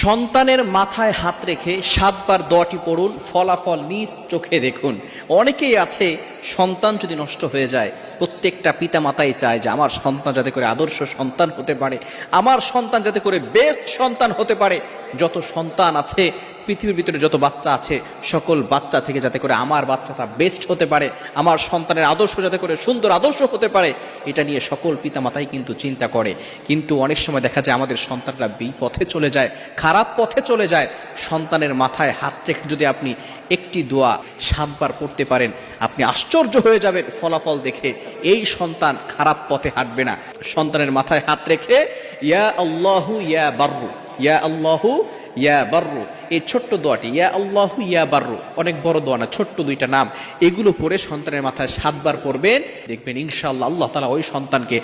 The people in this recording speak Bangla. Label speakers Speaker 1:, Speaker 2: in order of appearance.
Speaker 1: সন্তানের মাথায় হাত রেখে 7 বার দোয়াটি পড়ুন, ফলাফল নিজ চোখে দেখুন। অনেকেই আছে সন্তান যদি নষ্ট হয়ে যায়, প্রত্যেকটা পিতা মাতাই চায় যে আমার সন্তান যাতে করে আদর্শ সন্তান হতে পারে, আমার সন্তান যাতে করে বেস্ট সন্তান হতে পারে। যত সন্তান আছে পৃথিবীর ভিতরে, যত বাচ্চা আছে, সকল বাচ্চা থেকে যাতে করে আমার বাচ্চাটা বেস্ট হতে পারে, আমার সন্তানের আদর্শ যাতে করে সুন্দর আদর্শ হতে পারে, এটা নিয়ে সকল পিতামাতাই কিন্তু চিন্তা করে। কিন্তু অনেক সময় দেখা যায় আমাদের সন্তানরা বিপথে চলে যায়, খারাপ পথে চলে যায়। সন্তানের মাথায় হাত রেখে যদি আপনি একটি দোয়া 7 বার পড়তে পারেন, আপনি আশ্চর্য হয়ে যাবেন ফলাফল দেখে। এই সন্তান খারাপ পথে হাঁটবে না। সন্তানের মাথায় হাত রেখে ইয়া আল্লাহু ইয়া বাররু, ইয়া আল্লাহু ইয়া বাররু, এই ছোট্ট দোয়াটি, ইয়া আল্লাহু ইয়া বাররু, অনেক বড় দোয়া না, ছোট্ট 2টা নাম, এগুলো পড়ে সন্তানের মাথায় 7 বার পড়বেন। দেখবেন ইনশাআল্লাহ আল্লাহ তাআলা ওই সন্তানকে